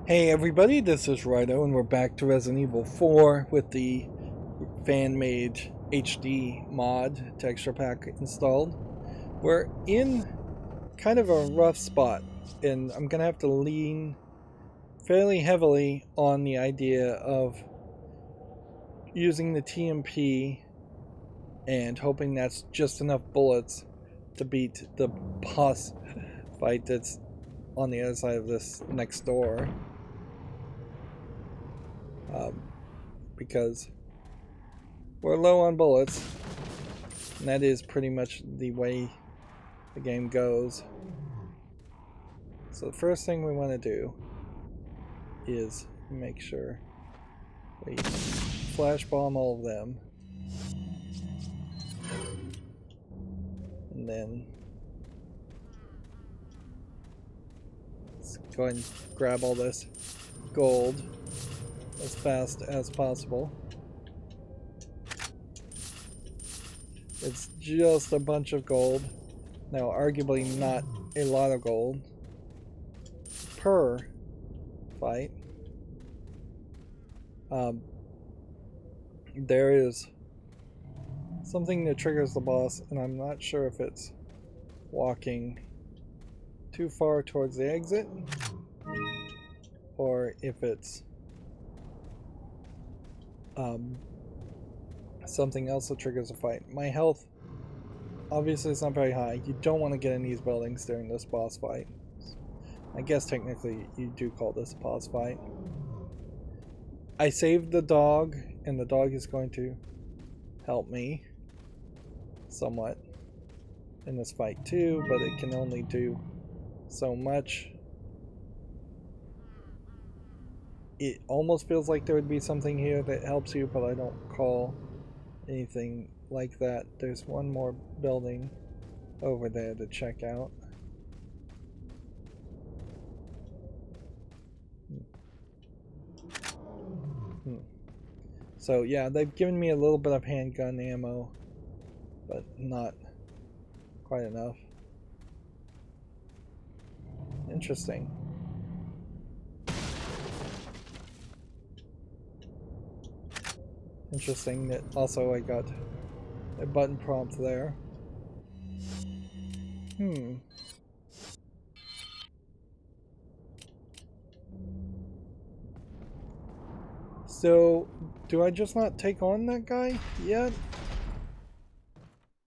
Hey everybody, this is Rydo and we're back to Resident Evil 4 with the fan-made HD mod texture pack installed. We're in kind of a rough spot and I'm going to have to lean fairly heavily on the idea of using the TMP and hoping that's just enough bullets to beat the boss fight that's on the other side of this next door. Because we're low on bullets, and that is pretty much the way the game goes. So the first thing we want to do is make sure we flash bomb all of them, and then let's go ahead and grab all this gold as fast as possible. It's just a bunch of gold. Now, arguably not a lot of gold per fight. There is something that triggers the boss, and I'm not sure if it's walking too far towards the exit or if it's something else that triggers a fight. My health obviously is not very high. You don't want to get in these buildings during this boss fight. I guess technically you do call this a boss fight. I saved the dog, and the dog is going to help me somewhat in this fight too, but it can only do so much. It almost feels like there would be something here that helps you, but I don't call anything like that. There's one more building over there to check out. So yeah, they've given me a little bit of handgun ammo, but not quite enough. Interesting. Interesting that also I got a button prompt there. So, do I just not take on that guy yet?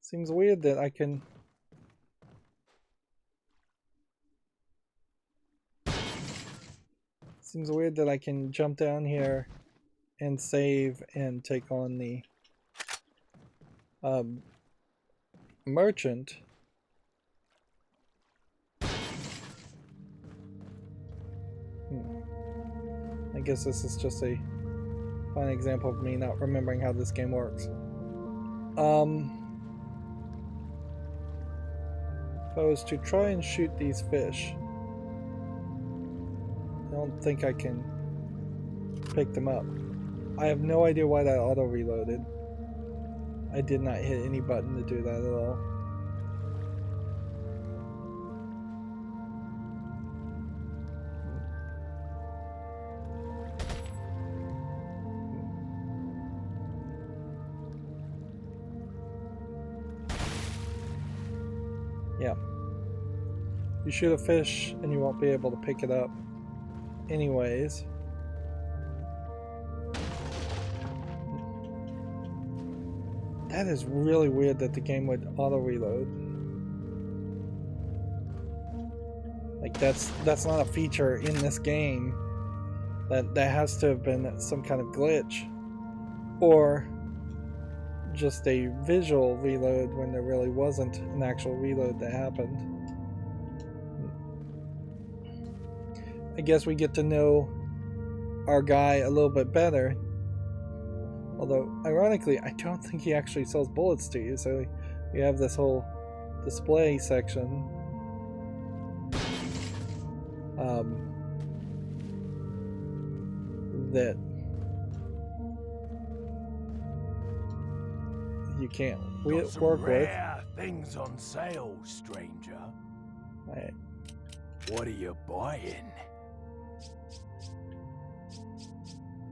Seems weird that I can... Seems weird that I can jump down here and save and take on the merchant. I guess this is just a fine example of me not remembering how this game works. If I was to try and shoot these fish, I don't think I can pick them up. I have no idea why that auto reloaded. I did not hit any button to do that at all. Yeah. You shoot a fish and you won't be able to pick it up anyways. That is really weird that the game would auto-reload. Like, that's not a feature in this game. That has to have been some kind of glitch. Or just a visual reload when there really wasn't an actual reload that happened. I guess we get to know our guy a little bit better. Although, ironically, I don't think he actually sells bullets to you, so we have this whole display section. That you can't work with. Things on sale, stranger. Right. What are you buying?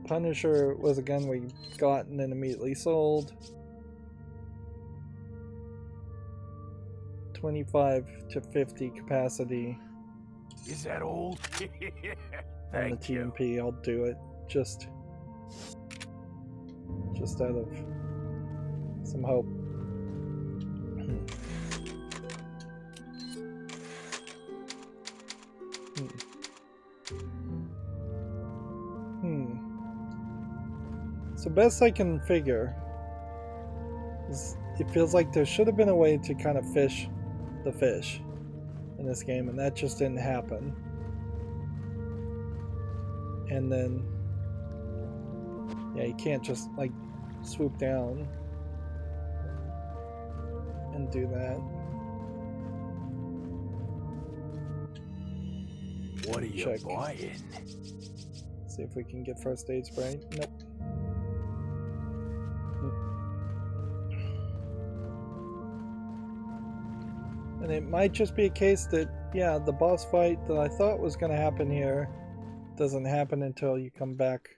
Punisher was a gun we got and then immediately sold. 25 to 50 capacity. Is that all? On the Thank you. TMP, I'll do it. Just out of some hope. So best I can figure is it feels like there should have been a way to kind of fish the fish in this game, and that just didn't happen. And then yeah, you can't just like swoop down and do that. What are you buying? See if we can get first aid spray. Nope. And it might just be a case that, yeah, the boss fight that I thought was going to happen here doesn't happen until you come back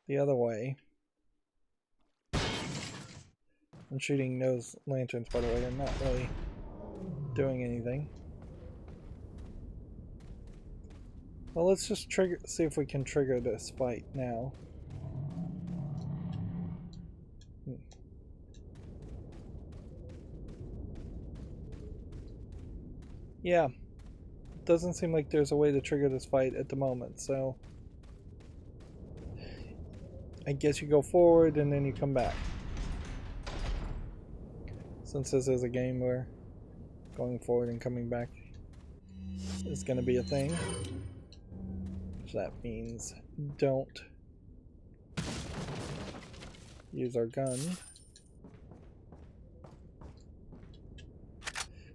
the other way. I'm shooting those lanterns, by the way. They're not really doing anything. Well, let's just see if we can trigger this fight now. Yeah, doesn't seem like there's a way to trigger this fight at the moment, so I guess you go forward and then you come back. Since this is a game where going forward and coming back is going to be a thing, which that means don't use our gun.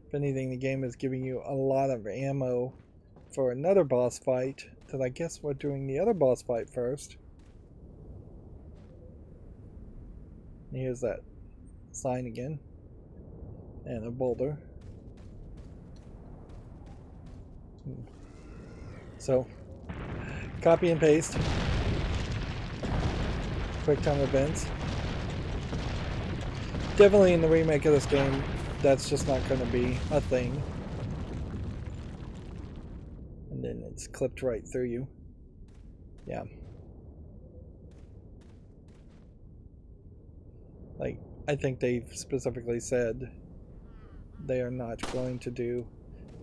If anything, the game is giving you a lot of ammo for another boss fight that I guess we're doing the other boss fight first. And here's that sign again. And a boulder. So, copy and paste. Quick time events. Definitely in the remake of this game, that's just not going to be a thing. And then it's clipped right through you. Yeah. Like, I think they've specifically said they are not going to do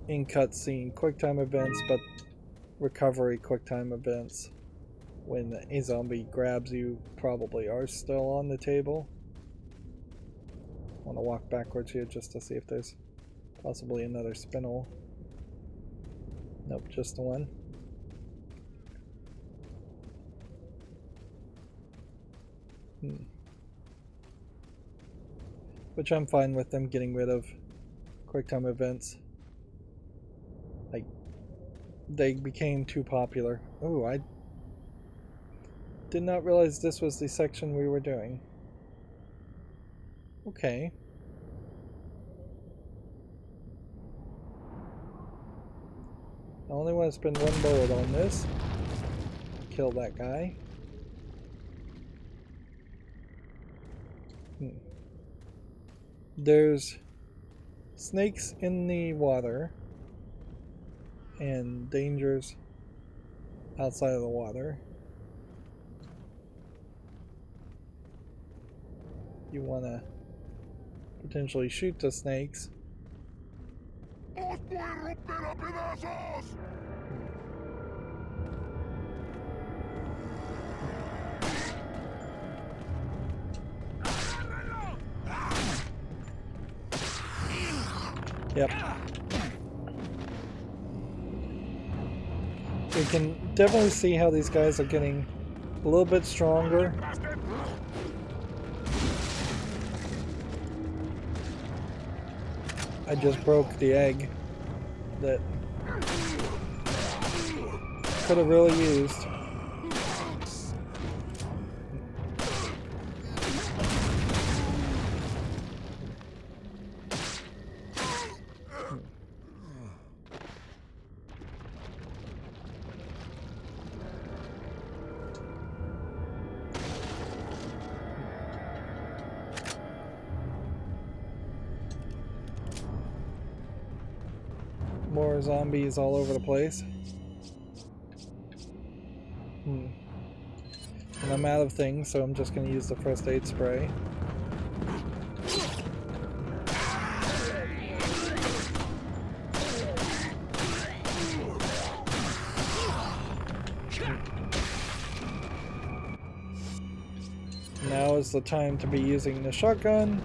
in cutscene QuickTime events, but recovery QuickTime events. When a zombie grabs you, probably are still on the table. I want to walk backwards here just to see if there's possibly another spinel. Nope, just the one. Which I'm fine with them getting rid of QuickTime events. Like, they became too popular. Oh, I did not realize this was the section we were doing. Okay. I only want to spend one bullet on this. Kill that guy. There's snakes in the water and dangers outside of the water. You want to potentially shoot the snakes. Yep. We can definitely see how these guys are getting a little bit stronger. I just broke the egg that could have really used. more zombies all over the place. And I'm out of things, so I'm just going to use the first aid spray. Now is the time to be using the shotgun.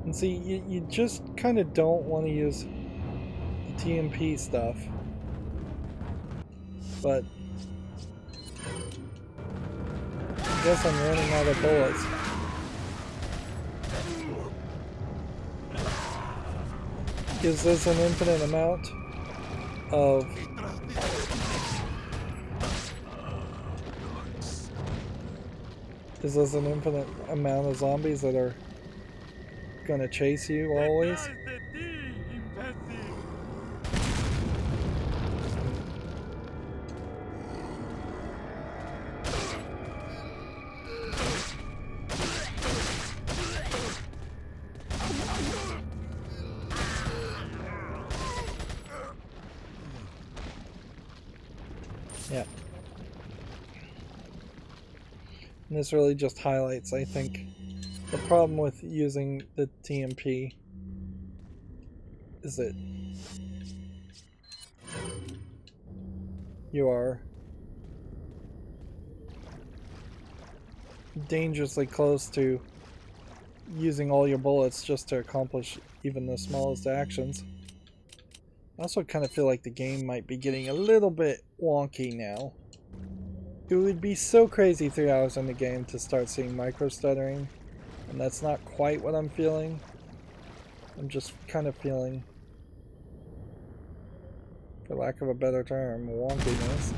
And see, you just kind of don't want to use the TMP stuff. But I guess I'm running out of bullets. Is this an infinite amount of... Is this an infinite amount of zombies that are gonna chase you always? Yeah. And this really just highlights, I think, the problem with using the TMP is that you are dangerously close to using all your bullets just to accomplish even the smallest actions. I also kind of feel like the game might be getting a little bit wonky now. It would be so crazy 3 hours in the game to start seeing micro stuttering, and that's not quite what I'm feeling. I'm just kind of feeling, for lack of a better term, wonkiness.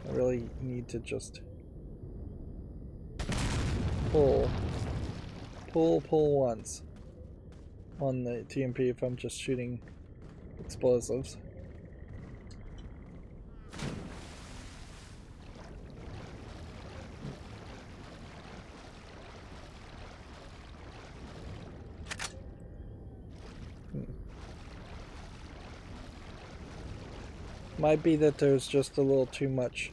I really need to just pull once on the TMP if I'm just shooting explosives. Might be that there's just a little too much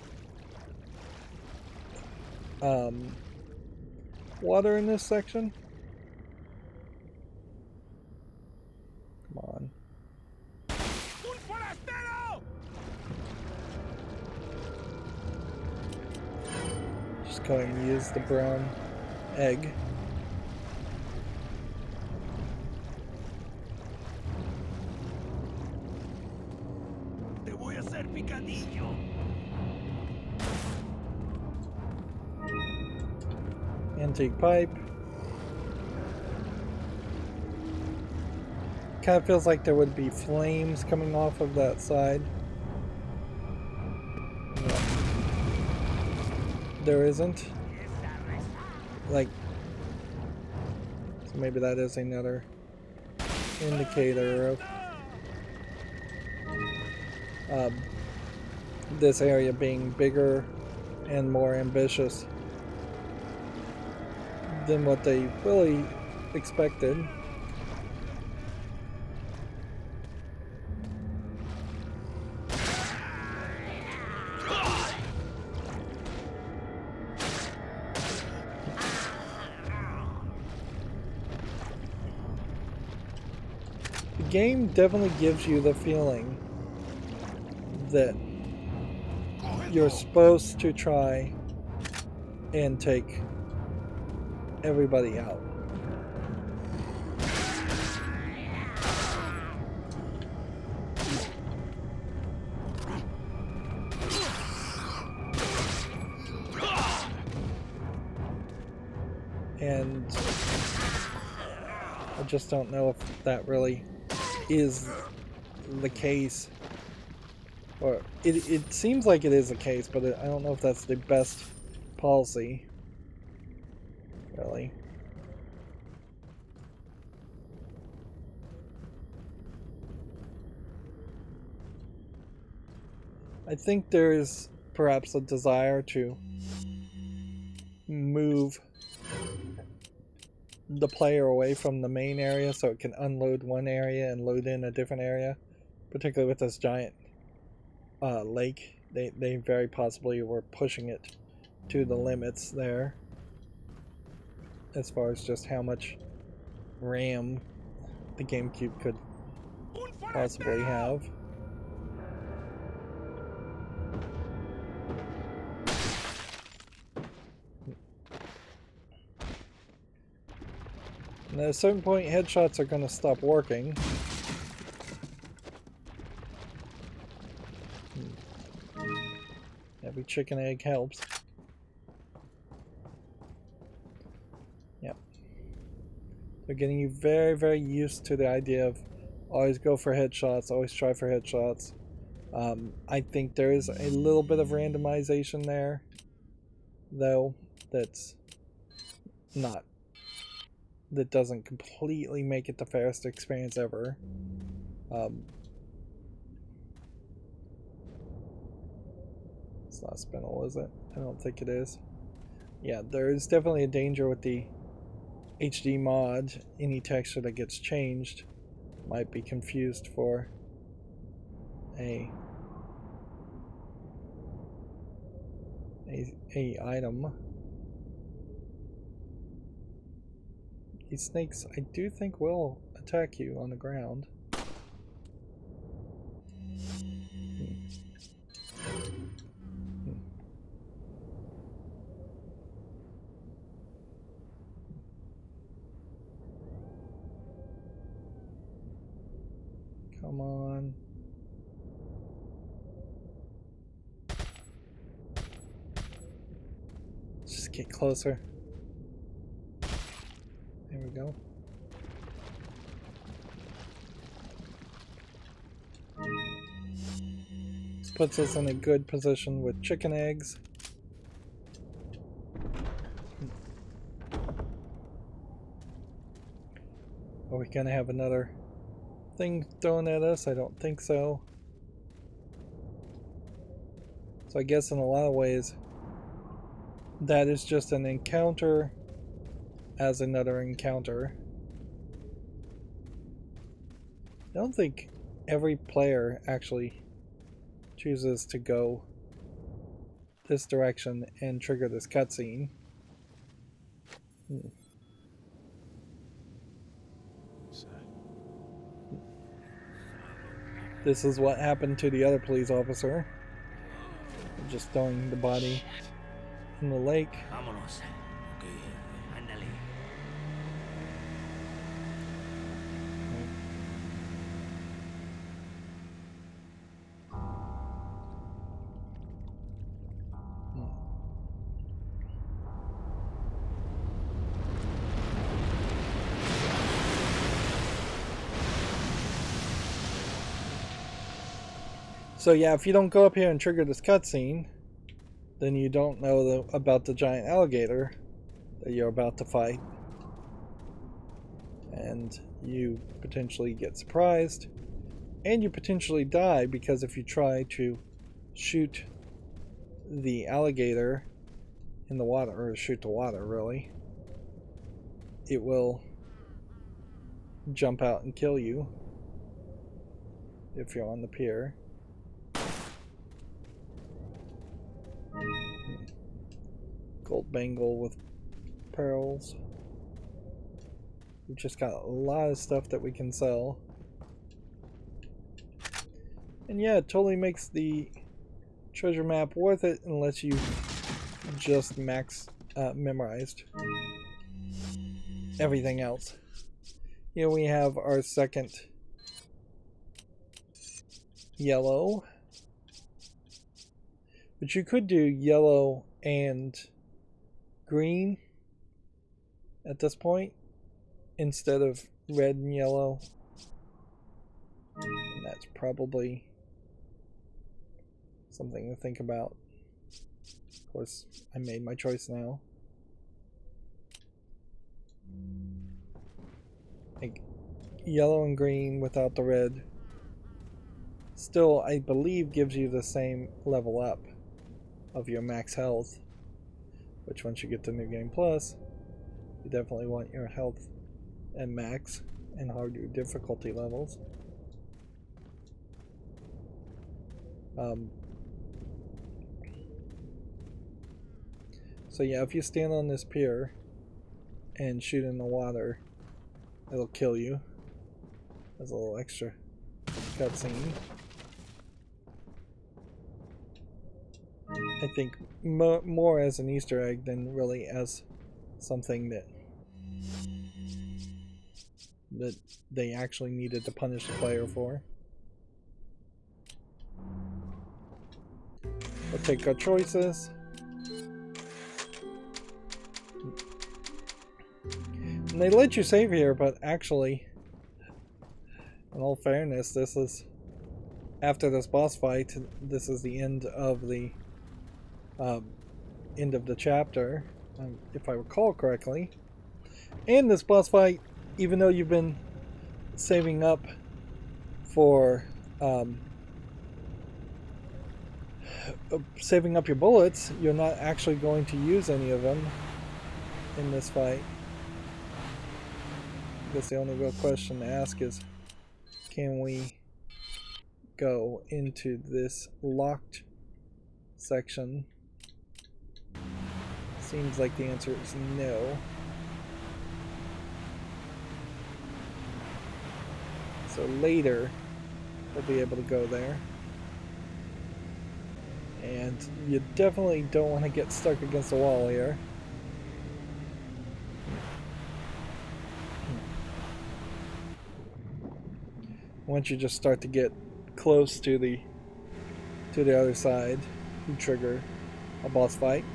water in this section. Come on. Just go ahead and use the brown egg. Antique pipe. Kind of feels like there would be flames coming off of that side. Yeah. There isn't. Like, so maybe that is another indicator of this area being bigger and more ambitious than what they really expected. The game definitely gives you the feeling that you're supposed to try and take everybody out. and I just don't know if that really is the case. Or it seems like it is the case, but I don't know if that's the best policy, really. I think there is perhaps a desire to move the player away from the main area so it can unload one area and load in a different area, particularly with this giant lake. They very possibly were pushing it to the limits there as far as just how much RAM the GameCube could possibly have. And at a certain point, headshots are going to stop working. Every chicken egg helps. Yep. They're getting you very, very used to the idea of always go for headshots, always try for headshots. I think there is a little bit of randomization there, though, that doesn't completely make it the fairest experience ever. It's not spinal, is it? I don't think it is. Yeah, there is definitely a danger with the HD mod. Any texture that gets changed might be confused for a item. These snakes, I do think, will attack you on the ground. Come on. Let's just get closer. There we go. This puts us in a good position with chicken eggs. Are we gonna have another thing thrown at us? I don't think so. So I guess in a lot of ways, that is just an encounter as another encounter. I don't think every player actually chooses to go this direction and trigger this cutscene. This is what happened to the other police officer. Just throwing the body in the lake. So yeah, if you don't go up here and trigger this cutscene, then you don't know about the giant alligator that you're about to fight. And you potentially get surprised. And you potentially die, because if you try to shoot the alligator in the water, or shoot the water really, it will jump out and kill you if you're on the pier. Gold bangle with pearls. We've just got a lot of stuff that we can sell. And yeah, it totally makes the treasure map worth it unless you just memorized everything else. Here we have our second yellow. But you could do yellow and green. at this point instead of red and yellow. And that's probably something to think about. Of course, I made my choice now. Like yellow and green without the red still, I believe, gives you the same level up of your max health, which once you get to New Game Plus, you definitely want your health at max and harder difficulty levels. So yeah, if you stand on this pier and shoot in the water, it'll kill you. There's a little extra cutscene. I think more as an Easter egg than really as something that they actually needed to punish the player for. We'll take our choices. And they let you save here, but actually, in all fairness, this is after this boss fight. This is the end of the chapter, if I recall correctly. And this boss fight, even though you've been saving up for saving up your bullets, you're not actually going to use any of them in this fight. I guess the only real question to ask is, can we go into this locked section? Seems like the answer is no. So later we'll be able to go there. And you definitely don't want to get stuck against the wall here. Once you just start to get close to the other side, you trigger a boss fight.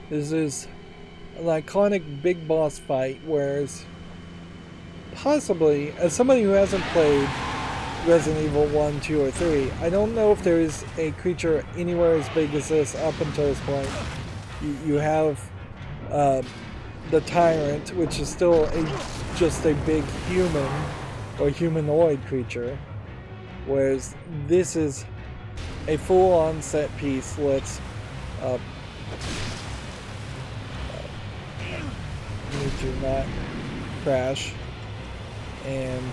This is an iconic big boss fight, whereas possibly, as somebody who hasn't played Resident Evil 1, 2, or 3, I don't know if there is a creature anywhere as big as this up until this point. You have the Tyrant, which is still just a big human or humanoid creature, whereas this is a full-on set piece. Let's need to not crash, and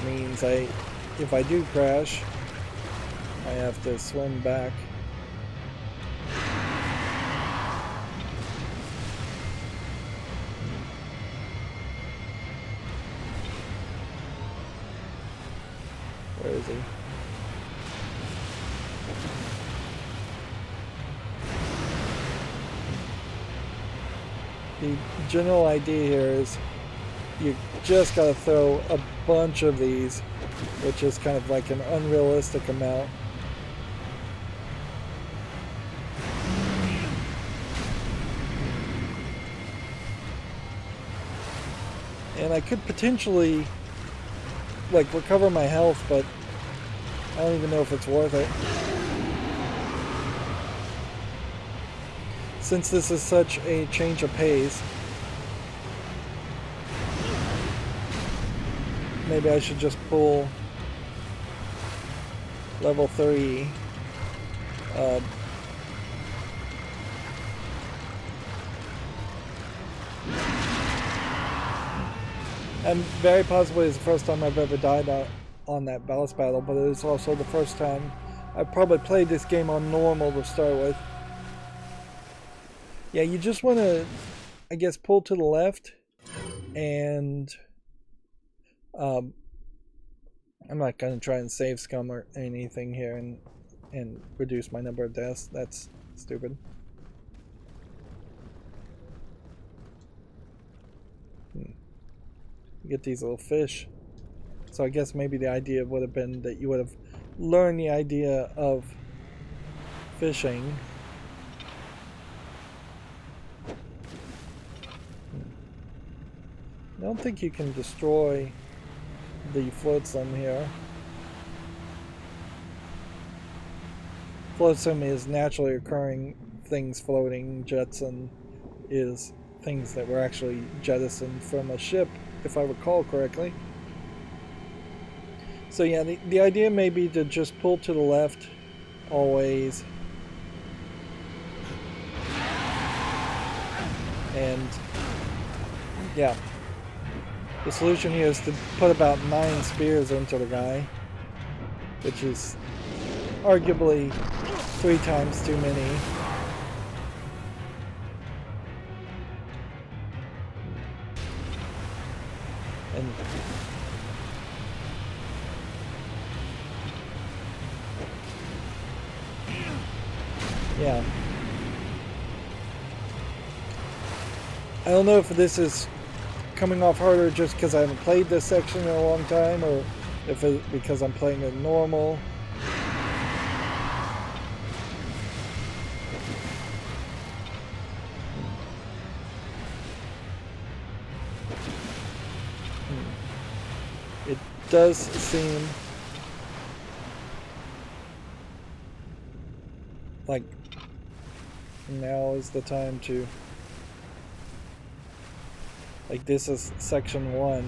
means if I do crash, I have to swim back. Where is he? The general idea here is you just gotta throw a bunch of these, which is kind of like an unrealistic amount. And I could potentially like recover my health, but I don't even know if it's worth it. Since this is such a change of pace, maybe I should just pull level 3. And very possibly it's the first time I've ever died on that boss battle, but it is also the first time I've probably played this game on normal to start with. Yeah, you just want to, I guess, pull to the left, and I'm not going to try and save scum or anything here and reduce my number of deaths. That's stupid. You get these little fish. So I guess maybe the idea would have been that you would have learned the idea of fishing. I don't think you can destroy the flotsam here. Flotsam is naturally occurring things floating. Jetson is things that were actually jettisoned from a ship, if I recall correctly. So yeah, the idea may be to just pull to the left always. And yeah, the solution here is to put about 9 spears into the guy, which is arguably 3 times too many. And yeah, I don't know if this is coming off harder just because I haven't played this section in a long time, or if it's because I'm playing it normal. It does seem like now is the time to, like, this is section 1.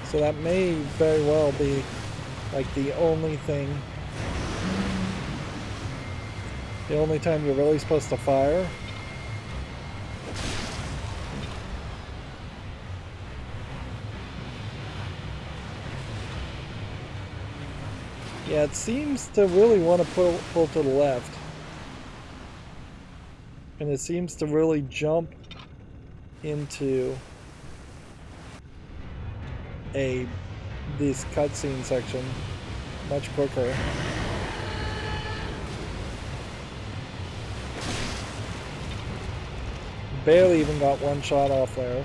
So that may very well be like the only thing, the only time you're really supposed to fire. Yeah, it seems to really want to pull to the left. And it seems to really jump into this cutscene section much quicker. Barely even got one shot off there.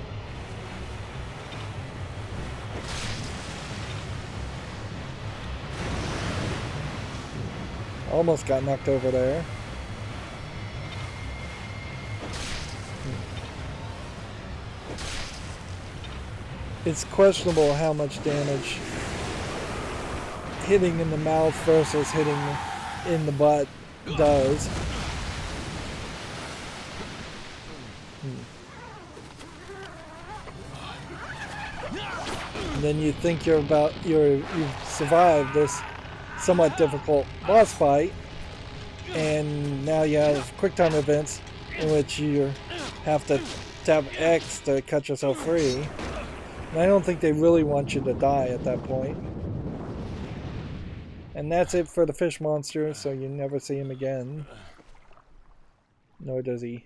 Almost got knocked over there. It's questionable how much damage hitting in the mouth versus hitting in the butt does. And then you think you've survived this somewhat difficult boss fight, and now you have quick time events in which you have to tap X to cut yourself free. And I don't think they really want you to die at that point. And that's it for the fish monster, so you never see him again. Nor does he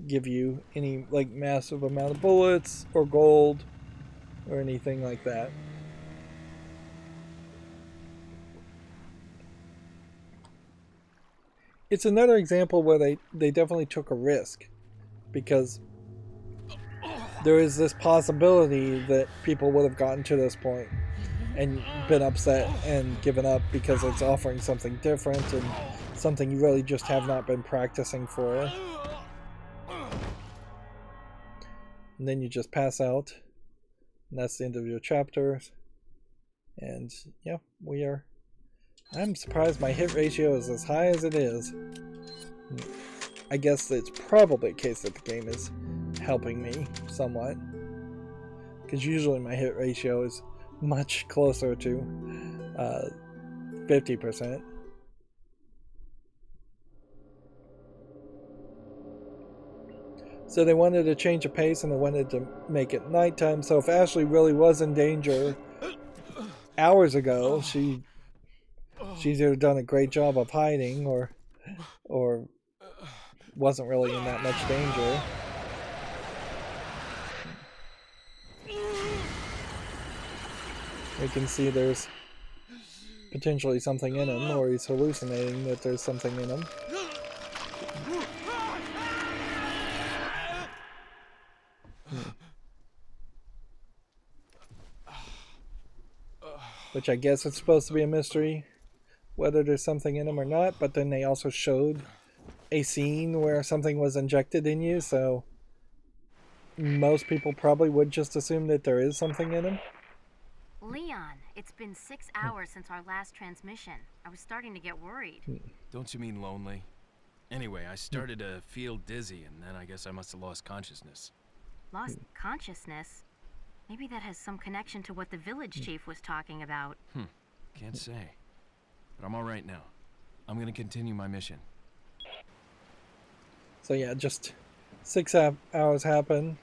give you any like massive amount of bullets or gold or anything like that. It's another example where they definitely took a risk, because there is this possibility that people would have gotten to this point and been upset and given up because it's offering something different and something you really just have not been practicing for. And then you just pass out, and that's the end of your chapter. And yeah, I'm surprised my hit ratio is as high as it is. I guess it's probably a case that the game is helping me somewhat, because usually my hit ratio is much closer to 50%. So they wanted to change the pace, and they wanted to make it nighttime. So if Ashley really was in danger hours ago, she's either done a great job of hiding or wasn't really in that much danger. We can see there's potentially something in him, or he's hallucinating that there's something in him. which I guess it's supposed to be a mystery whether there's something in them or not, but then they also showed a scene where something was injected in you, so most people probably would just assume that there is something in them. Leon, it's been 6 hours since our last transmission. I was starting to get worried. Don't you mean lonely? Anyway, I started to feel dizzy, and then I guess I must have lost consciousness. Lost consciousness? Maybe that has some connection to what the village chief was talking about. Can't say. But I'm all right now. I'm gonna continue my mission. So yeah, just 6 hours happened.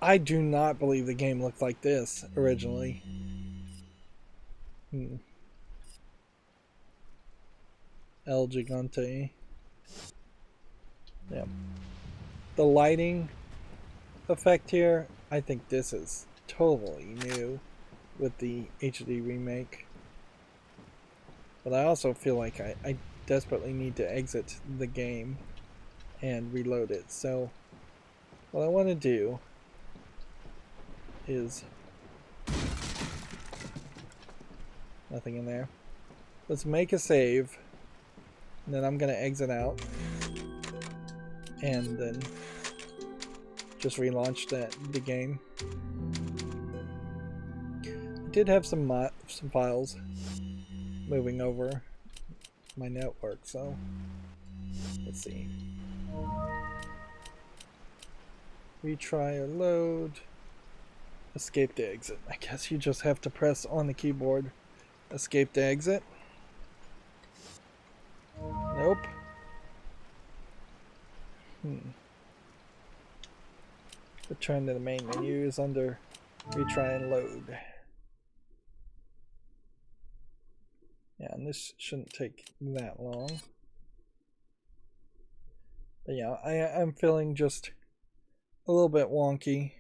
I do not believe the game looked like this originally. El Gigante. Yeah. The lighting effect here, I think this is totally new with the HD remake. But I also feel like I desperately need to exit the game and reload it. So what I want to do is nothing in there. Let's make a save, and then I'm gonna exit out and then just relaunch the game. I did have some files moving over my network, so let's see. Retry or load. Escape to exit. I guess you just have to press on the keyboard escape to exit. Nope. Return to the main menu is under retry and load. Yeah, and this shouldn't take that long. But yeah, I'm feeling just a little bit wonky.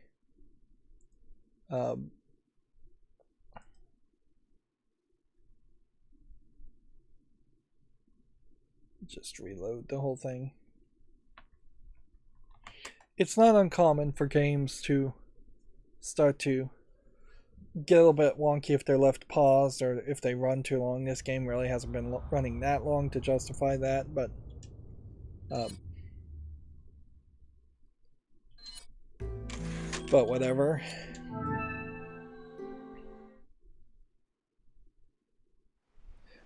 Just reload the whole thing. It's not uncommon for games to start to get a little bit wonky if they're left paused or if they run too long. This game really hasn't been running that long to justify that, but whatever.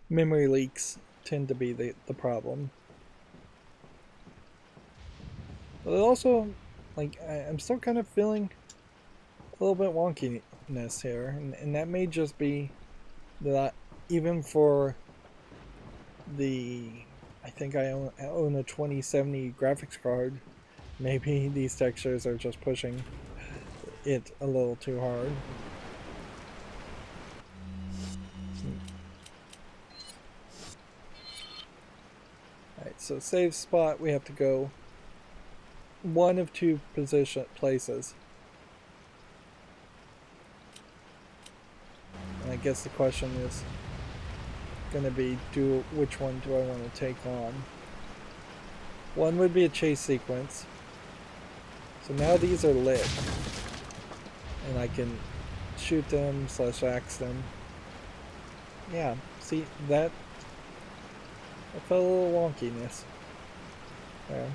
Memory leaks tend to be the problem. But also, like, I'm still kind of feeling a little bit wonkiness here, and that may just be that even for the, I think I own a 2070 graphics card, maybe these textures are just pushing it a little too hard. Alright, so save spot, we have to go one of two places. And I guess the question is going to be, which one do I want to take on? One would be a chase sequence. So now these are lit. And I can shoot them / axe them. Yeah, see, that I felt a little wonkiness there.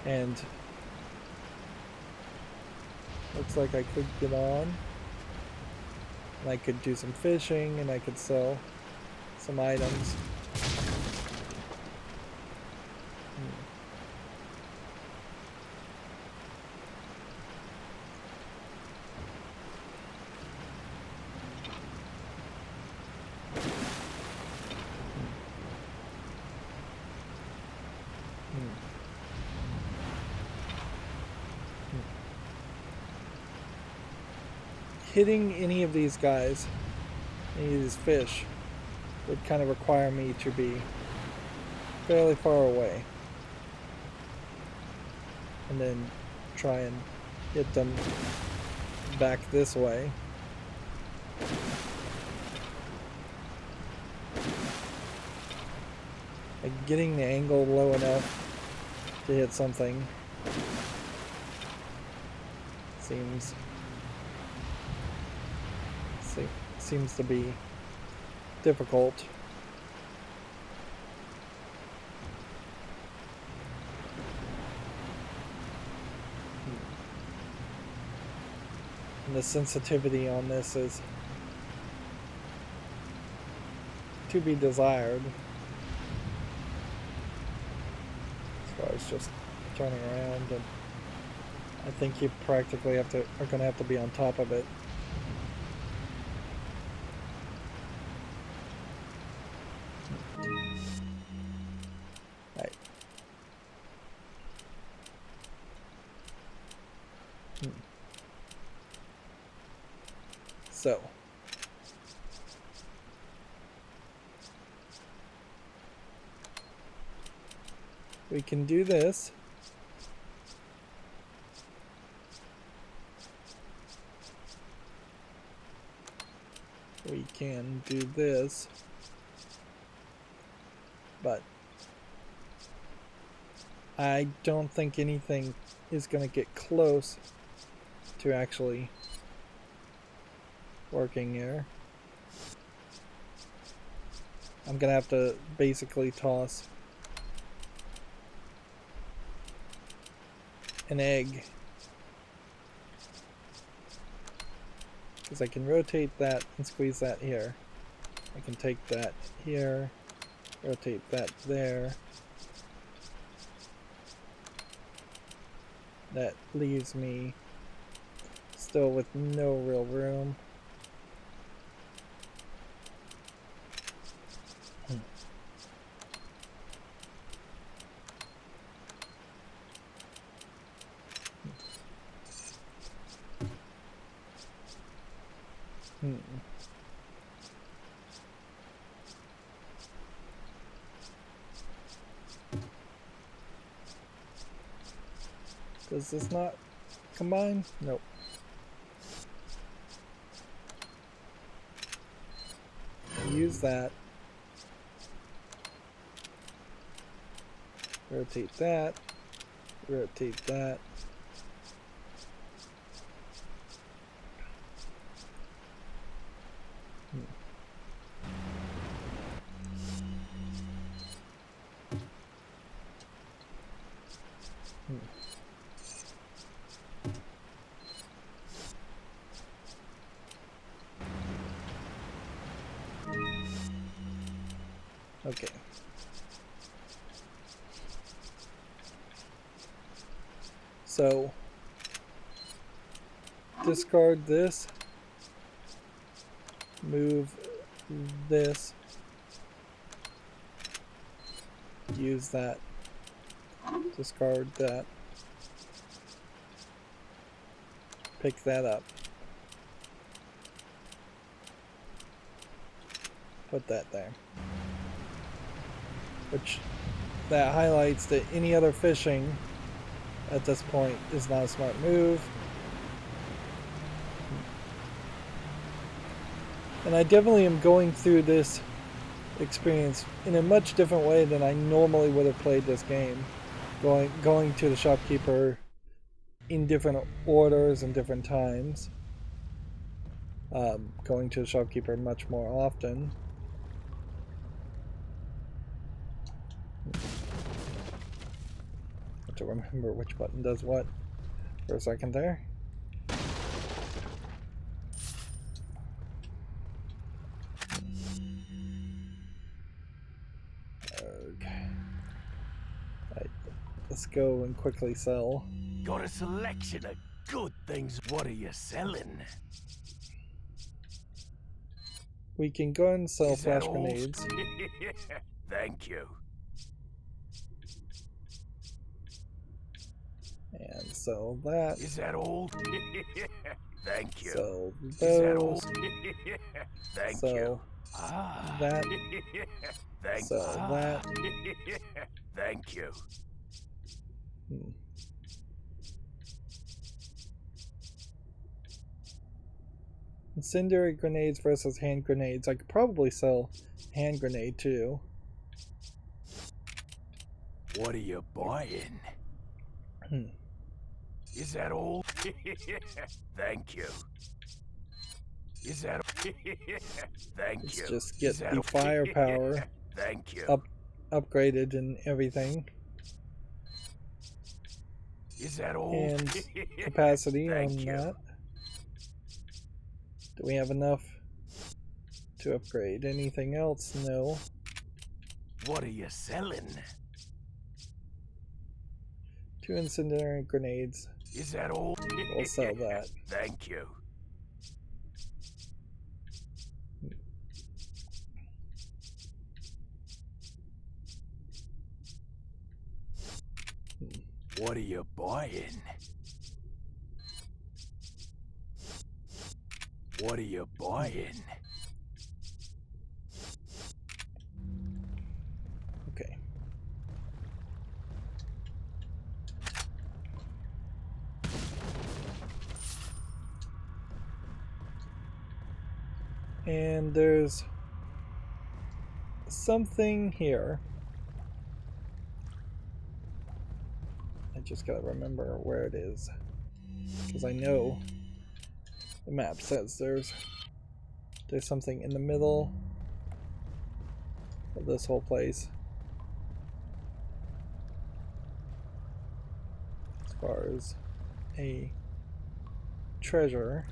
And looks like I could get on. And I could do some fishing and I could sell some items. Hitting any of these guys, any of these fish, would kind of require me to be fairly far away. And then try and hit them back this way. Like getting the angle low enough to hit something seems seems to be difficult. And the sensitivity on this is to be desired. As far as just turning around, and I think you practically are going to have to be on top of it. Right. So. We can do this. We can do this. But I don't think anything is going to get close to actually working here. I'm going to have to basically toss an egg. Because I can rotate that and squeeze that here. I can take that here, rotate that there. That leaves me still with no real room. Does this not combine? Nope. Use that. Rotate that. Rotate that. Okay. So, discard this, move this, use that, discard that, pick that up, put that there. Which, that highlights that any other fishing at this point is not a smart move. And I definitely am going through this experience in a much different way than I normally would have played this game. Going to the shopkeeper in different orders and different times. Going to the shopkeeper much more often. To remember which button does what for a second there. Okay. Right. Let's go and quickly sell. Got a selection of good things. What are you selling? We can go and sell Is that flash all? grenades. Thank you. And sell that. Is that all? Thank you. Sell Is that all? those. Thank Sell you. that. Thank Sell that. Thank you. Incendiary grenades versus hand grenades. I could probably sell hand grenade too. What are you buying? Is that all? Thank you. Is that Thank Let's you. just get Is that the firepower Thank you. upgraded and everything. Is that all? And capacity Thank on you. that. Do we have enough to upgrade anything else? No. What are you selling? 2 incendiary grenades. Is that all? We'll sell that. Thank you. What are you buying? What are you buying? Okay. And there's something here. I just gotta remember where it is, because I know the map says there's something in the middle of this whole place as far as a treasure.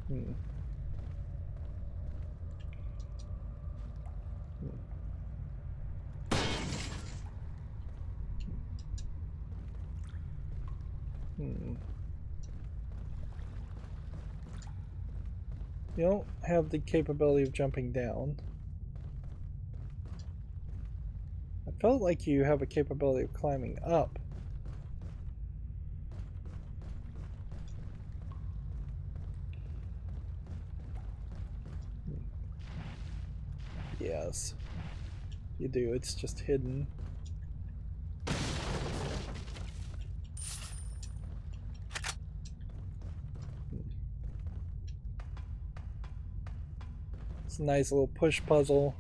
Hmm. You don't have the capability of jumping down. I felt like you have a capability of climbing up. Yes, you do. It's just hidden. It's a nice little push puzzle.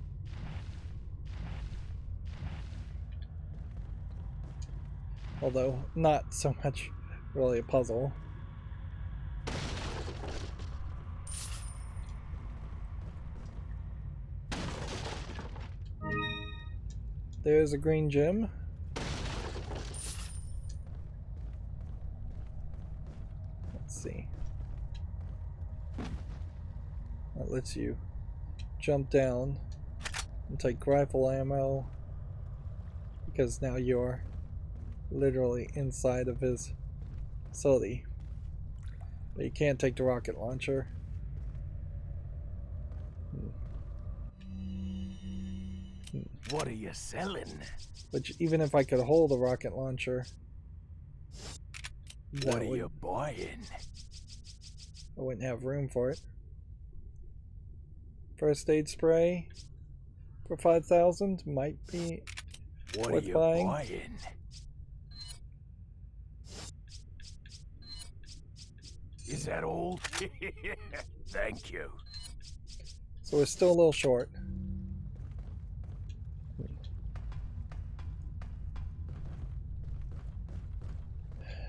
Although, not so much really a puzzle. There's a green gem. Let's see. That lets you jump down and take rifle ammo, because now you're literally inside of his facility. But you can't take the rocket launcher. What are you selling? Which, even if I could hold a rocket launcher, What are you buying? I wouldn't have room for it. First aid spray for 5,000 might be What worth are you buying. buying? Is that all? Thank you. So we're still a little short.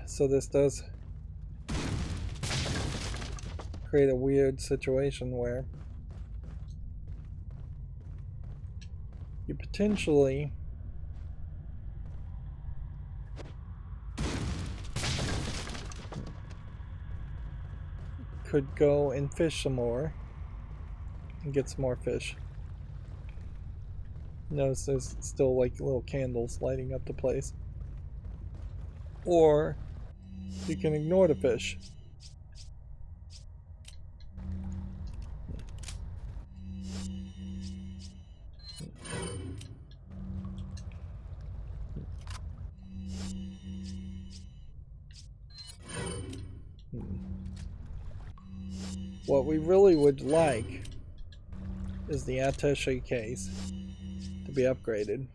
So this does create a weird situation where you potentially could go and fish some more and get some more fish. Notice there's still like little candles lighting up the place. Or you can ignore the fish. What we really would like is the attaché case to be upgraded.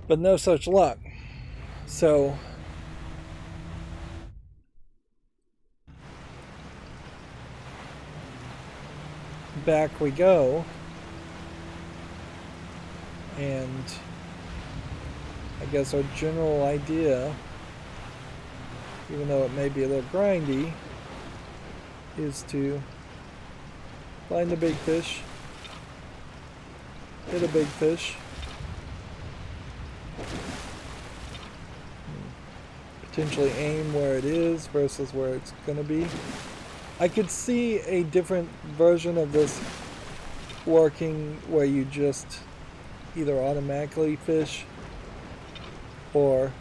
But no such luck. So back we go, and I guess our general idea, even though it may be a little grindy, is to find a big fish, hit a big fish, potentially aim where it is versus where it's going to be. I could see a different version of this working where you just either automatically fish or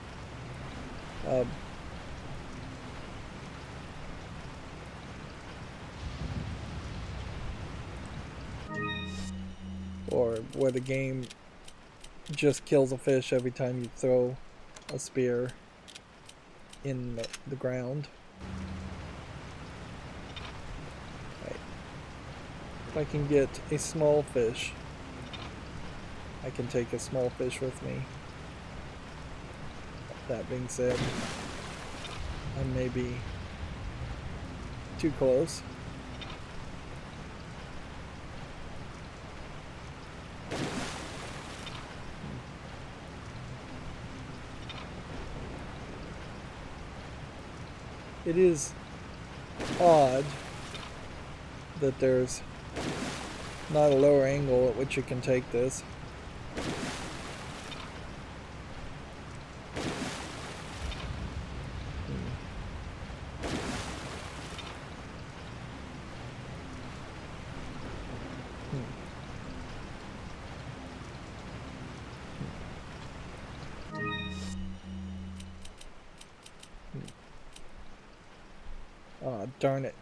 where the game just kills a fish every time you throw a spear in the ground. Right. If I can get a small fish, I can take a small fish with me. That being said, I may be too close. It is odd that there's not a lower angle at which you can take this. Oh, darn it.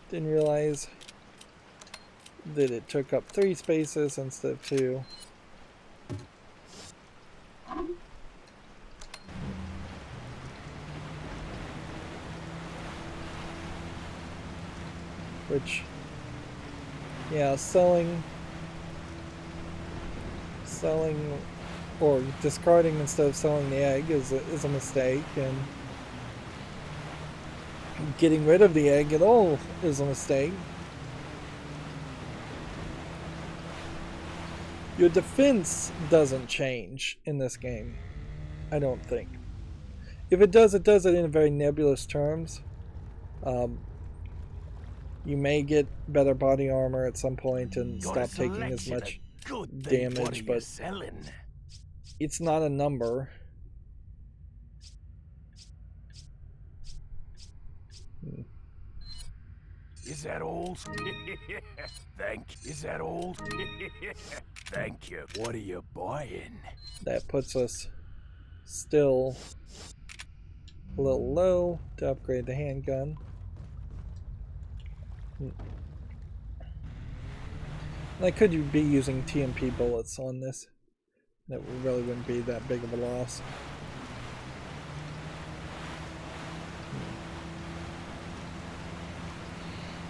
Didn't realize that it took up 3 spaces instead of 2. Which, yeah, selling or discarding instead of selling the egg is a mistake, and getting rid of the egg at all is a mistake. Your defense doesn't change in this game, I don't think. If it does, it does it in very nebulous terms. You may get better body armor at some point and stop taking as much damage, but it's not a number. Is that all? Is that all? Thank you. What are you buying? That puts us still a little low to upgrade the handgun. I could be using TMP bullets on this. That really wouldn't be that big of a loss.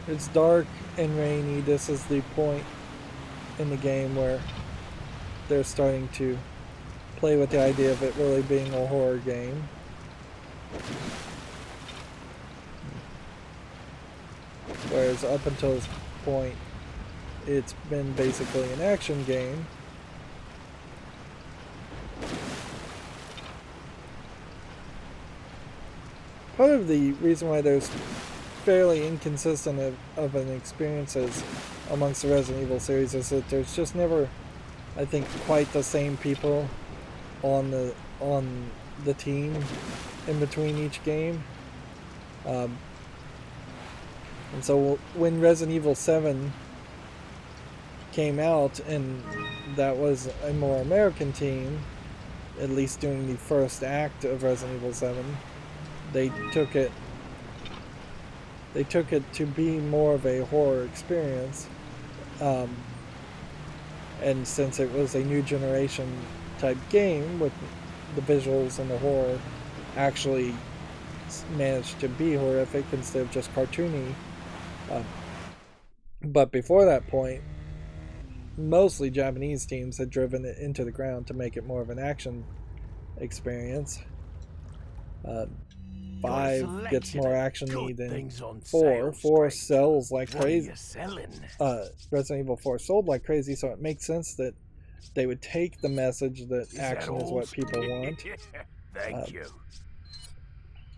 It's dark and rainy. This is the point in the game where they're starting to play with the idea of it really being a horror game. Whereas up until this point, it's been basically an action game. Part of the reason why there's fairly inconsistent of an experiences amongst the Resident Evil series is that there's just never, I think, quite the same people on the team in between each game. And so when Resident Evil 7 came out, and that was a more American team, at least during the first act of Resident Evil 7, they took it to be more of a horror experience. And since it was a new generation type game with the visuals and the horror actually managed to be horrific instead of just cartoony. But before that point, mostly Japanese teams had driven it into the ground to make it more of an action experience. 5 gets more action Good than things on 4. sale, 4 stranger. sells like What are crazy. you selling? Resident Evil 4 sold like crazy, so it makes sense that they would take the message that Is action that is all? what people want. Thank you.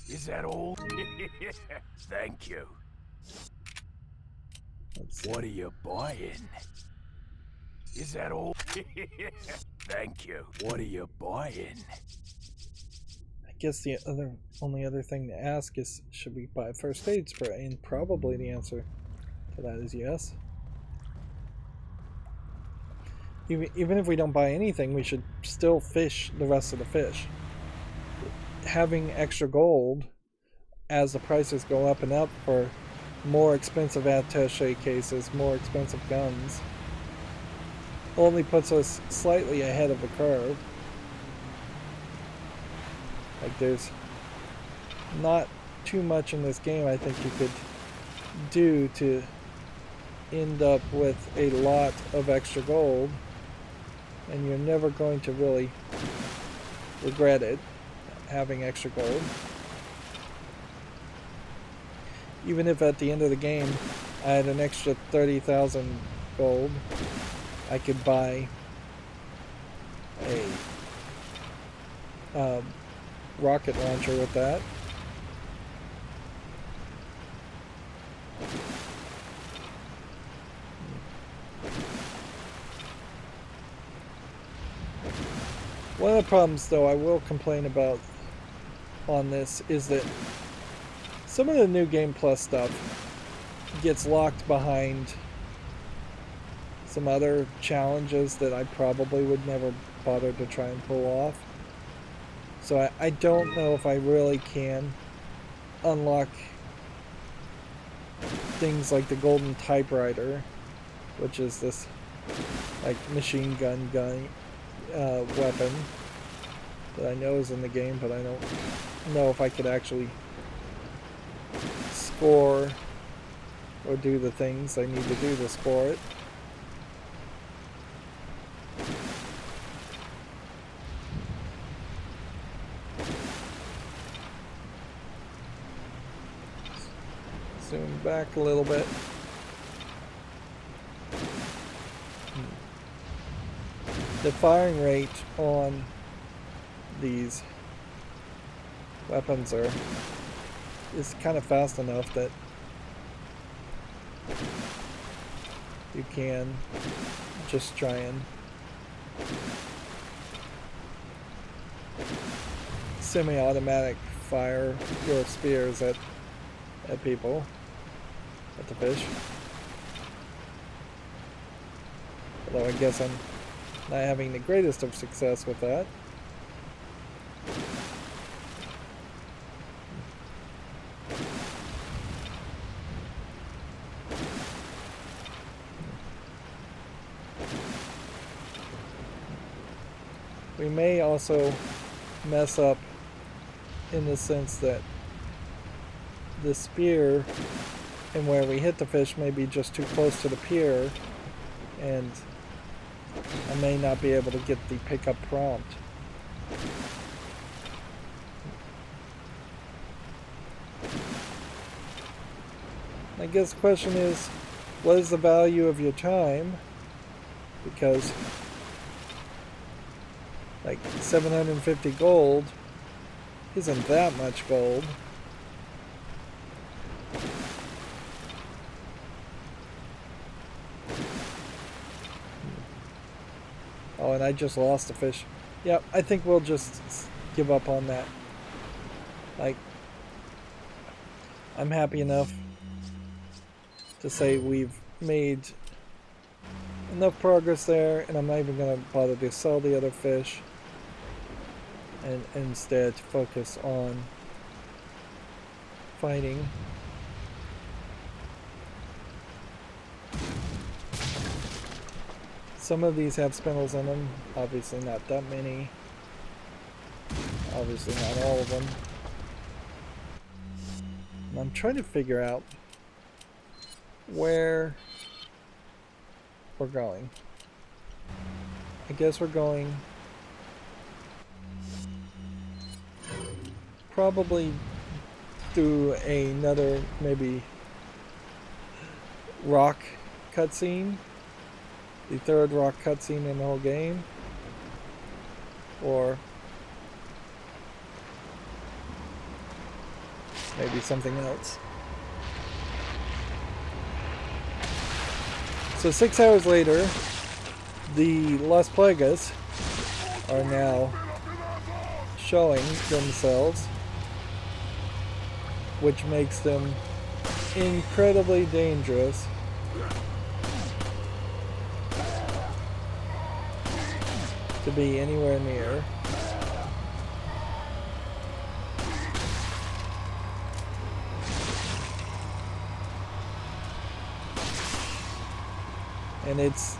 Is that all? Thank you. Let's see. What are you buying? Is that all? Thank you. What are you buying? I guess the only other thing to ask is, should we buy first aid spray? And probably the answer to that is yes. Even if we don't buy anything, we should still fish the rest of the fish. Having extra gold as the prices go up and up for more expensive attaché cases, more expensive guns, only puts us slightly ahead of the curve. Like, there's not too much in this game I think you could do to end up with a lot of extra gold, and you're never going to really regret it, having extra gold. Even if at the end of the game I had an extra 30,000 gold, I could buy a rocket launcher with that. One of the problems, though, I will complain about on this is that some of the new Game Plus stuff gets locked behind some other challenges that I probably would never bother to try and pull off. So I don't know if I really can unlock things like the golden typewriter, which is this like machine gun weapon that I know is in the game, but I don't know if I could actually score or do the things I need to do to score it. Zoom back a little bit. The firing rate on these weapons is kind of fast enough that you can just try and semi-automatic fire your spears at people, at the fish. Although I guess I'm not having the greatest of success with that. We may also mess up in the sense that the spear and where we hit the fish may be just too close to the pier, and I may not be able to get the pickup prompt. I guess the question is, what is the value of your time? Because like 750 gold isn't that much gold. Oh, and I just lost a fish. Yep, I think we'll just give up on that. Like, I'm happy enough to say we've made enough progress there, and I'm not even going to bother to sell the other fish, and instead focus on fighting. Some of these have spindles in them, obviously not that many, obviously not all of them. And I'm trying to figure out where we're going. I guess we're going probably through another maybe rock cutscene, the third rock cutscene in the whole game, or maybe something else. So 6 hours later, the Las Plagas are now showing themselves, which makes them incredibly dangerous. To be anywhere near. And it's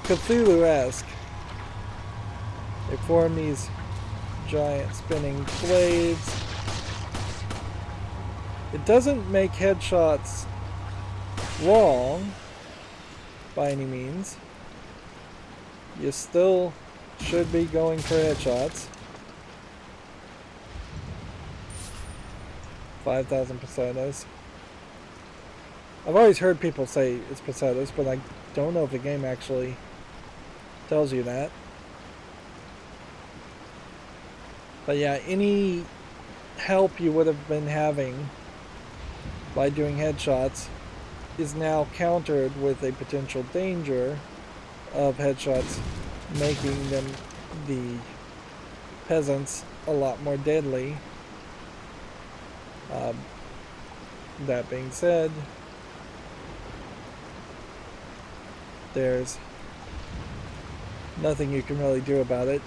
Cthulhu-esque. They form these giant spinning blades. It doesn't make headshots wrong by any means. You still should be going for headshots. 5,000 pesetas. I've always heard people say it's pesetas, but I don't know if the game actually tells you that. But yeah, any help you would have been having by doing headshots is now countered with a potential danger of headshots, making them, the peasants, a lot more deadly. That being said, there's nothing you can really do about it.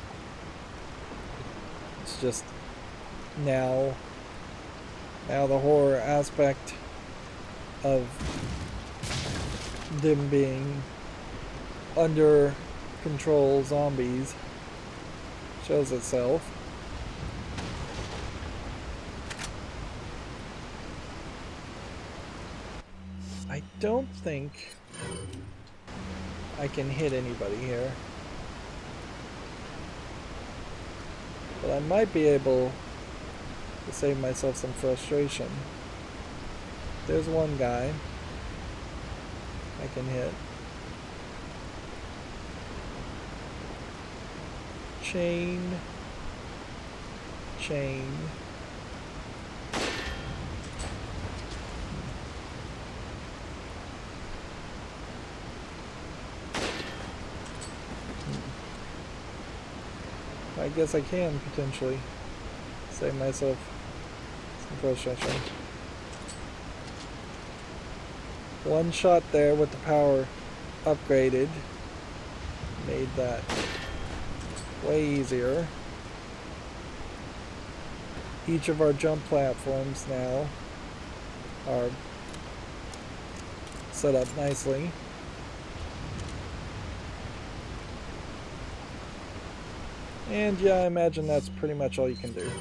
It's just now the horror aspect of them being under control zombies shows itself. I don't think I can hit anybody here, but I might be able to save myself some frustration. There's one guy I can hit. Chain. I guess I can potentially save myself some frustration. One shot there with the power upgraded made that way easier. Each of our jump platforms now are set up nicely. And yeah, I imagine that's pretty much all you can do.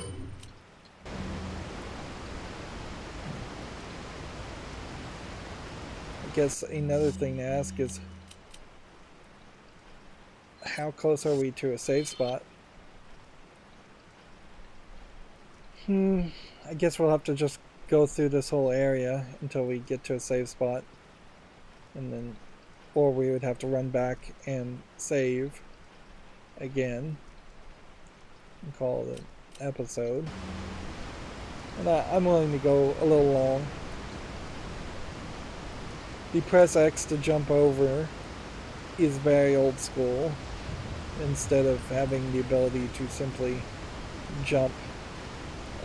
I guess another thing to ask is, how close are we to a save spot? I guess we'll have to just go through this whole area until we get to a save spot. And then, or we would have to run back and save again and call it an episode. And I'm willing to go a little long. The press X to jump over is very old school, instead of having the ability to simply jump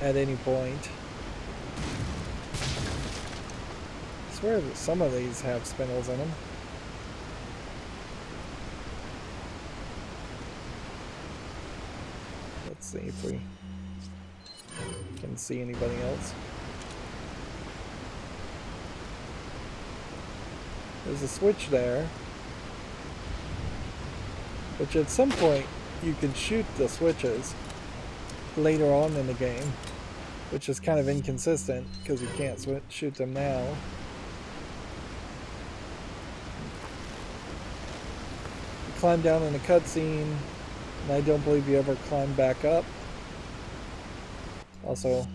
at any point. I swear that some of these have spindles in them. Let's see if we can see anybody else. There's a switch there, which at some point you can shoot the switches later on in the game, which is kind of inconsistent because you can't shoot them now. You climb down in a cutscene, and I don't believe you ever climb back up. Also,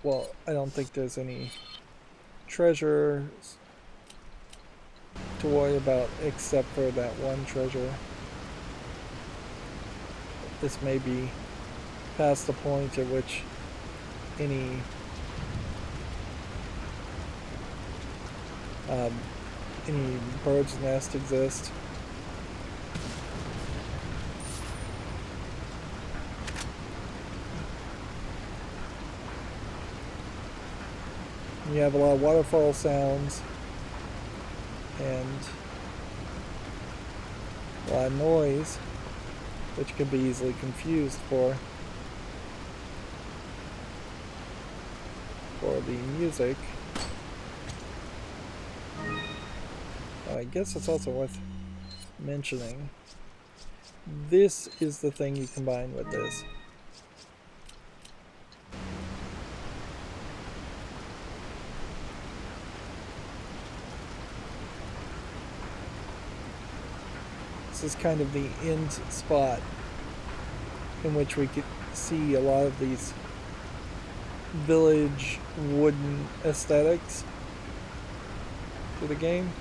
well, I don't think there's any treasures to worry about except for that one treasure. This may be past the point at which any bird's nest exists. You have a lot of waterfall sounds and a lot of noise, which can be easily confused for the music. I guess it's also worth mentioning. This is the thing you combine with this. This is kind of the end spot in which we could see a lot of these village wooden aesthetics to the game.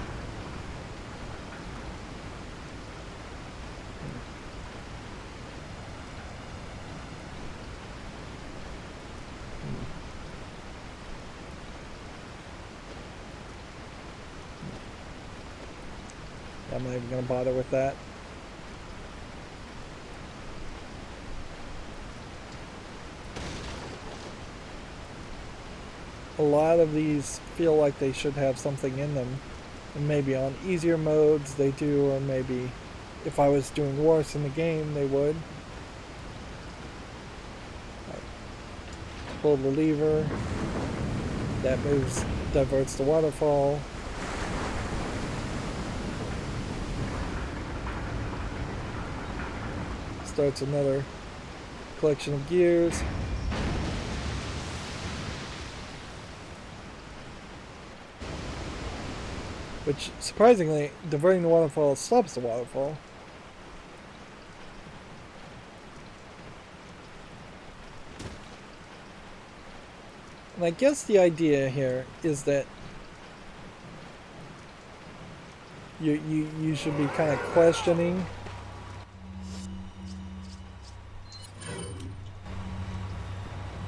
I'm not even going to bother with that. A lot of these feel like they should have something in them. And maybe on easier modes they do, or maybe if I was doing worse in the game they would. Pull the lever. That moves, diverts the waterfall. Starts another collection of gears. Which, surprisingly, diverting the waterfall stops the waterfall. And I guess the idea here is that you should be kind of questioning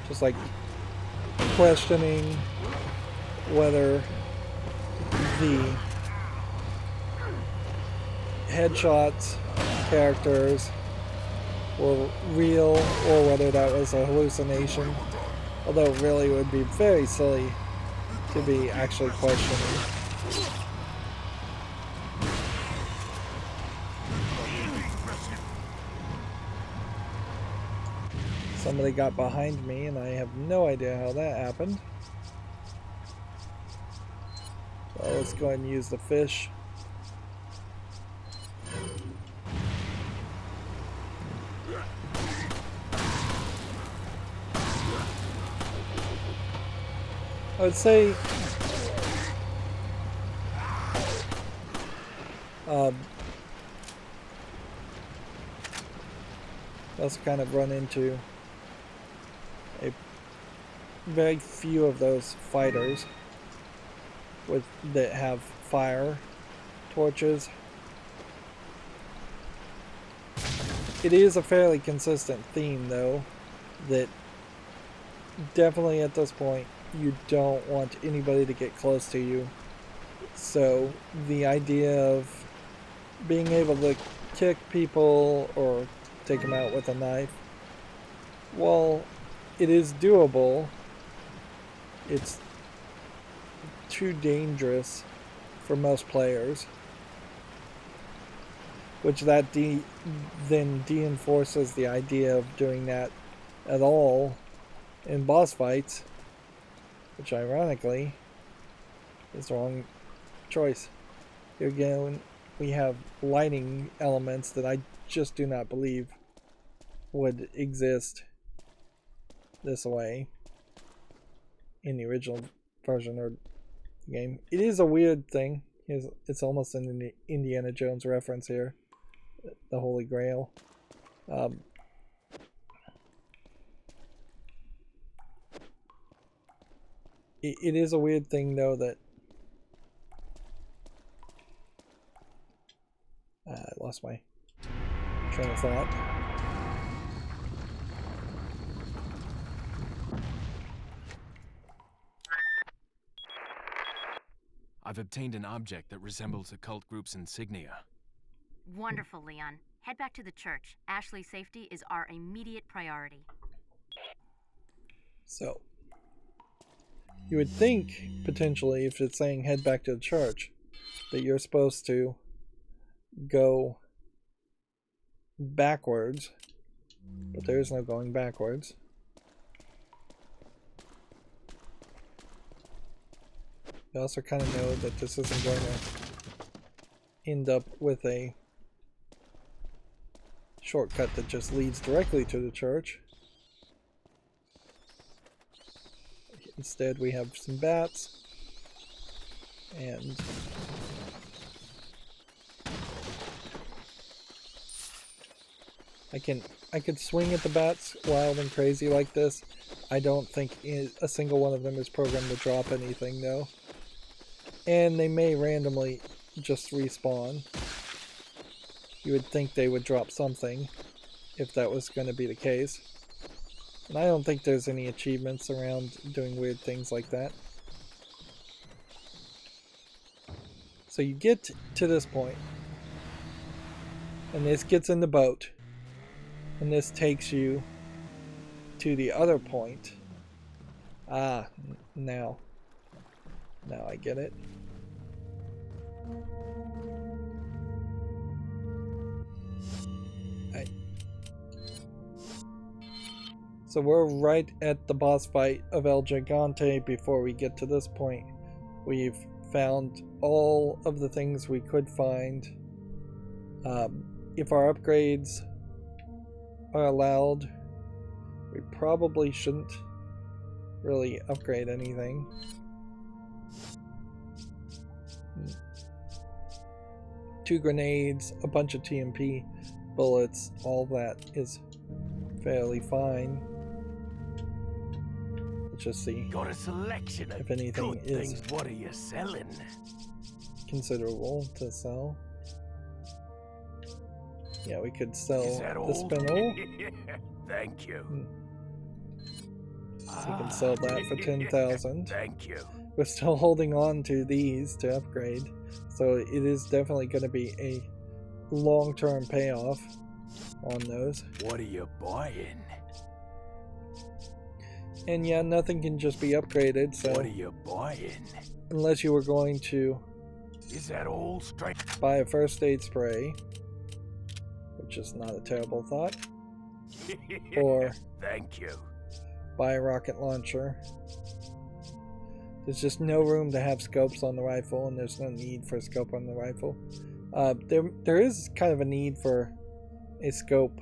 just like questioning whether the headshots characters were real or whether that was a hallucination. Although really it would be very silly to be actually questioning. Somebody got behind me and I have no idea how that happened. So let's go ahead and use the fish. I would say let's kind of run into a very few of those fighters that have fire torches. It is a fairly consistent theme though, that definitely at this point you don't want anybody to get close to you. So the idea of being able to kick people or take them out with a knife, well, it is doable. It's too dangerous for most players, which that then de-enforces the idea of doing that at all in boss fights, which ironically is the wrong choice. Here again, we have lighting elements that I just do not believe would exist this way in the original version or game. It is a weird thing. It's almost an Indiana Jones reference here. The Holy Grail. it is a weird thing though that I lost my train of thought. I've obtained an object that resembles a cult group's insignia. Wonderful, Leon. Head back to the church. Ashley's safety is our immediate priority. So, you would think, potentially, if it's saying head back to the church, that you're supposed to go backwards, but there is no going backwards. You also kind of know that this isn't going to end up with a shortcut that just leads directly to the church. Instead, we have some bats and I could swing at the bats wild and crazy like this. I don't think a single one of them is programmed to drop anything though. And they may randomly just respawn. You would think they would drop something if that was going to be the case. And I don't think there's any achievements around doing weird things like that. So you get to this point, and this gets in the boat, and this takes you to the other point. Ah, now I get it. So we're right at the boss fight of El Gigante before we get to this point. We've found all of the things we could find. If our upgrades are allowed, we probably shouldn't really upgrade anything. 2 grenades, a bunch of TMP bullets, all that is fairly fine. Let's just see. Got a selection of if anything good is things. What are you selling? Considerable to sell. Yeah, we could sell Is that the all? spinel. Thank you. So we can sell that for 10,000. Thank you. We're still holding on to these to upgrade, so it is definitely going to be a long-term payoff on those. What are you buying? And yeah, nothing can just be upgraded, so What are you buying? unless you were going to Is that all straight? buy a first aid spray, which is not a terrible thought, or Thank you. buy a rocket launcher. There's just no room to have scopes on the rifle, and there's no need for a scope on the rifle. There is kind of a need for a scope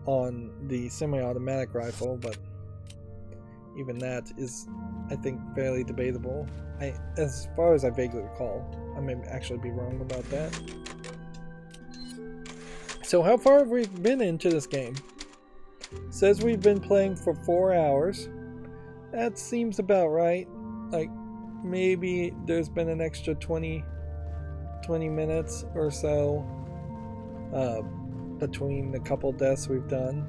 on the semi-automatic rifle, but even that is, I think, fairly debatable. As far as I vaguely recall, I may actually be wrong about that. So how far have we been into this game? It says we've been playing for 4 hours. That seems about right. Like, maybe there's been an extra 20 minutes or so between the couple deaths we've done.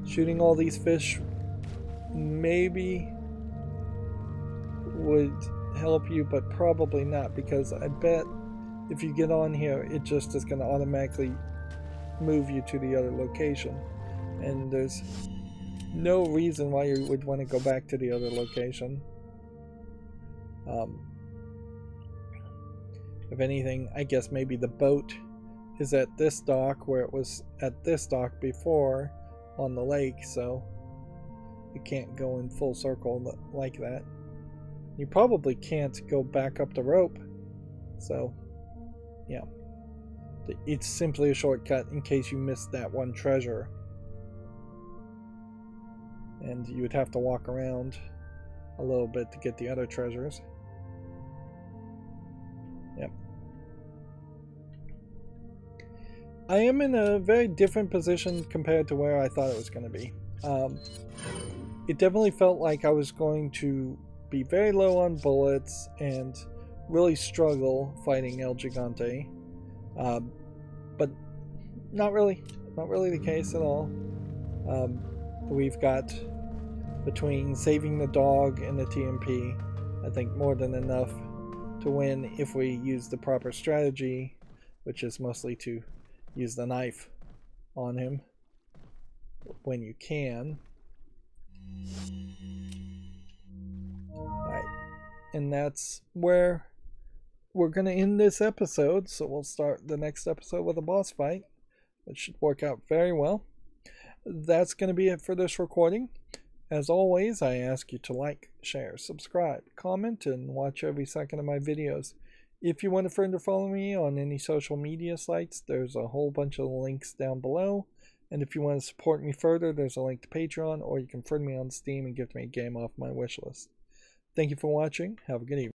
Shooting all these fish maybe would help you, but probably not, because I bet if you get on here, it just is going to automatically move you to the other location, and there's no reason why you would want to go back to the other location. If anything, I guess maybe the boat is at this dock where it was at this dock before on the lake, so you can't go in full circle like that. You probably can't go back up the rope, so yeah, it's simply a shortcut in case you missed that one treasure, and you would have to walk around a little bit to get the other treasures. Yep. I am in a very different position compared to where I thought it was going to be. it definitely felt like I was going to be very low on bullets and really struggle fighting El Gigante. But not really the case at all. We've got, between saving the dog and the TMP, I think more than enough to win if we use the proper strategy, which is mostly to use the knife on him when you can. Alright, and that's where we're going to end this episode, so we'll start the next episode with a boss fight, which should work out very well. That's going to be it for this recording. As always, I ask you to like, share, subscribe, comment, and watch every second of my videos. If you want a friend to follow me on any social media sites, there's a whole bunch of links down below. And if you want to support me further, there's a link to Patreon, or you can friend me on Steam and gift me a game off my wishlist. Thank you for watching. Have a good evening.